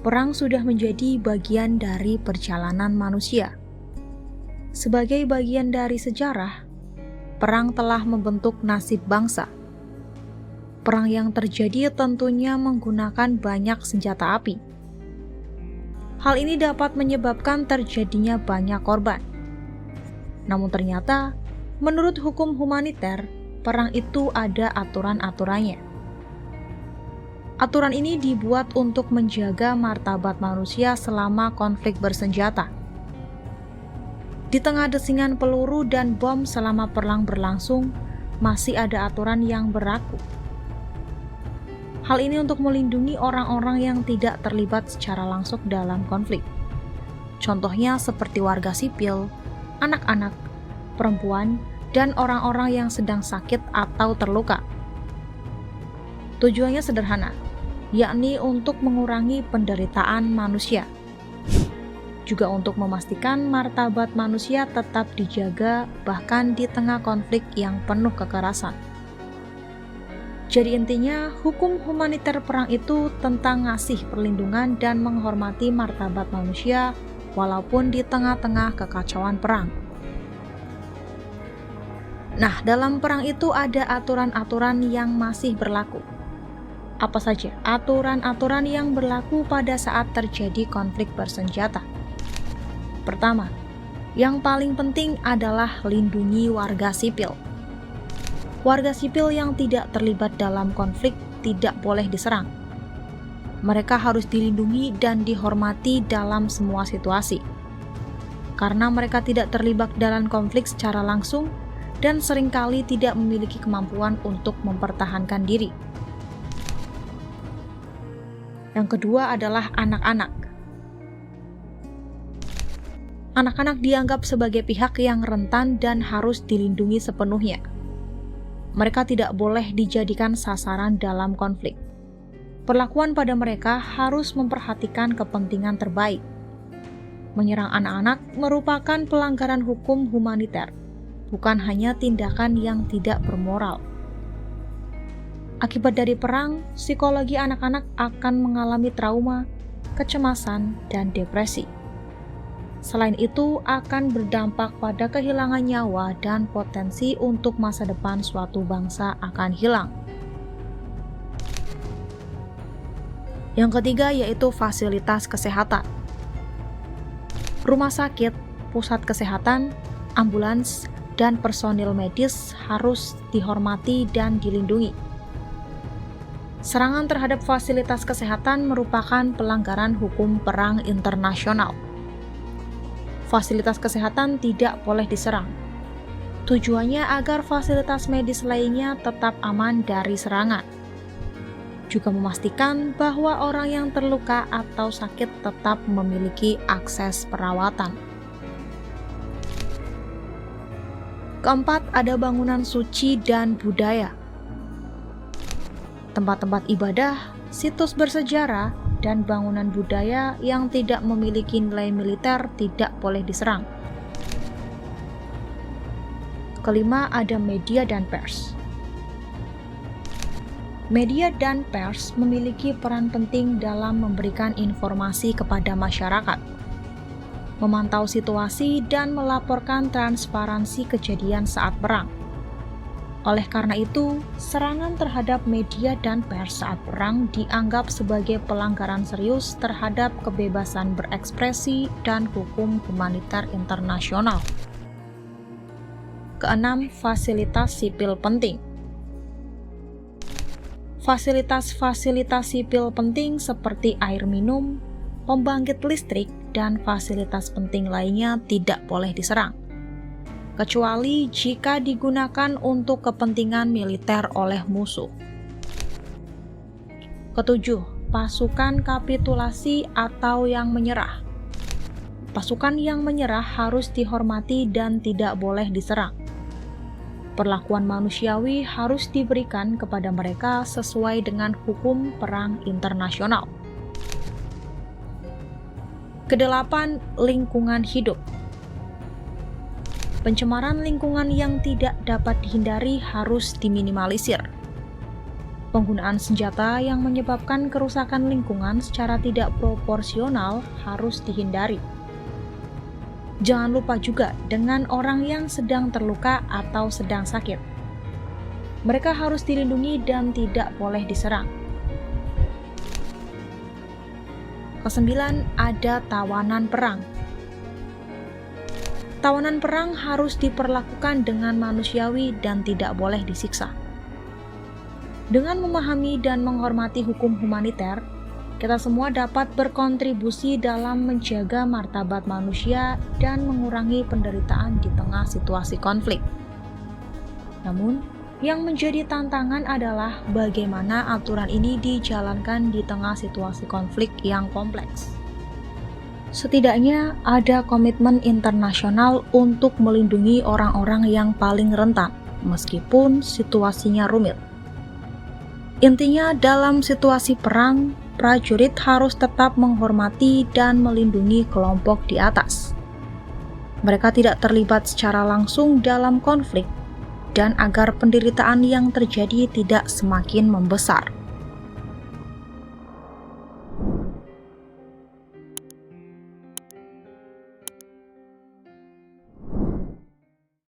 Perang sudah menjadi bagian dari perjalanan manusia. Sebagai bagian dari sejarah, perang telah membentuk nasib bangsa. Perang yang terjadi tentunya menggunakan banyak senjata api. Hal ini dapat menyebabkan terjadinya banyak korban. Namun ternyata, menurut hukum humaniter, perang itu ada aturan-aturannya. Aturan ini dibuat untuk menjaga martabat manusia selama konflik bersenjata. Di tengah desingan peluru dan bom selama perang berlangsung, masih ada aturan yang berlaku. Hal ini untuk melindungi orang-orang yang tidak terlibat secara langsung dalam konflik. Contohnya seperti warga sipil, anak-anak, perempuan, dan orang-orang yang sedang sakit atau terluka. Tujuannya sederhana, yakni untuk mengurangi penderitaan manusia. Juga untuk memastikan martabat manusia tetap dijaga bahkan di tengah konflik yang penuh kekerasan. Jadi intinya, hukum humaniter perang itu tentang ngasih perlindungan dan menghormati martabat manusia walaupun di tengah-tengah kekacauan perang. Nah, dalam perang itu ada aturan-aturan yang masih berlaku. Apa saja aturan-aturan yang berlaku pada saat terjadi konflik bersenjata? Pertama, yang paling penting adalah lindungi warga sipil. Warga sipil yang tidak terlibat dalam konflik tidak boleh diserang. Mereka harus dilindungi dan dihormati dalam semua situasi. Karena mereka tidak terlibat dalam konflik secara langsung dan seringkali tidak memiliki kemampuan untuk mempertahankan diri. Yang kedua adalah anak-anak. Anak-anak dianggap sebagai pihak yang rentan dan harus dilindungi sepenuhnya. Mereka tidak boleh dijadikan sasaran dalam konflik. Perlakuan pada mereka harus memperhatikan kepentingan terbaik. Menyerang anak-anak merupakan pelanggaran hukum humaniter, bukan hanya tindakan yang tidak bermoral. Akibat dari perang, psikologi anak-anak akan mengalami trauma, kecemasan, dan depresi. Selain itu, akan berdampak pada kehilangan nyawa dan potensi untuk masa depan suatu bangsa akan hilang. Yang ketiga yaitu fasilitas kesehatan. Rumah sakit, pusat kesehatan, ambulans, dan personil medis harus dihormati dan dilindungi. Serangan terhadap fasilitas kesehatan merupakan pelanggaran hukum perang internasional. Fasilitas kesehatan tidak boleh diserang. Tujuannya agar fasilitas medis lainnya tetap aman dari serangan. Juga memastikan bahwa orang yang terluka atau sakit tetap memiliki akses perawatan. Keempat, ada bangunan suci dan budaya. Tempat-tempat ibadah, situs bersejarah, dan bangunan budaya yang tidak memiliki nilai militer tidak boleh diserang. Kelima, ada media dan pers. Media dan pers memiliki peran penting dalam memberikan informasi kepada masyarakat, memantau situasi, dan melaporkan transparansi kejadian saat perang. Oleh karena itu, serangan terhadap media dan pers saat perang dianggap sebagai pelanggaran serius terhadap kebebasan berekspresi dan hukum humaniter internasional. Keenam, fasilitas sipil penting. Fasilitas-fasilitas sipil penting seperti air minum, pembangkit listrik, dan fasilitas penting lainnya tidak boleh diserang, kecuali jika digunakan untuk kepentingan militer oleh musuh. Ketujuh, pasukan kapitulasi atau yang menyerah. Pasukan yang menyerah harus dihormati dan tidak boleh diserang. Perlakuan manusiawi harus diberikan kepada mereka sesuai dengan hukum perang internasional. Kedelapan, lingkungan hidup. Pencemaran lingkungan yang tidak dapat dihindari harus diminimalisir. Penggunaan senjata yang menyebabkan kerusakan lingkungan secara tidak proporsional harus dihindari. Jangan lupa juga dengan orang yang sedang terluka atau sedang sakit. Mereka harus dilindungi dan tidak boleh diserang. Kesembilan, ada tawanan perang. Tawanan perang harus diperlakukan dengan manusiawi dan tidak boleh disiksa. Dengan memahami dan menghormati hukum humaniter, kita semua dapat berkontribusi dalam menjaga martabat manusia dan mengurangi penderitaan di tengah situasi konflik. Namun, yang menjadi tantangan adalah bagaimana aturan ini dijalankan di tengah situasi konflik yang kompleks. Setidaknya ada komitmen internasional untuk melindungi orang-orang yang paling rentan, meskipun situasinya rumit. Intinya, dalam situasi perang, prajurit harus tetap menghormati dan melindungi kelompok di atas. Mereka tidak terlibat secara langsung dalam konflik, dan agar penderitaan yang terjadi tidak semakin membesar.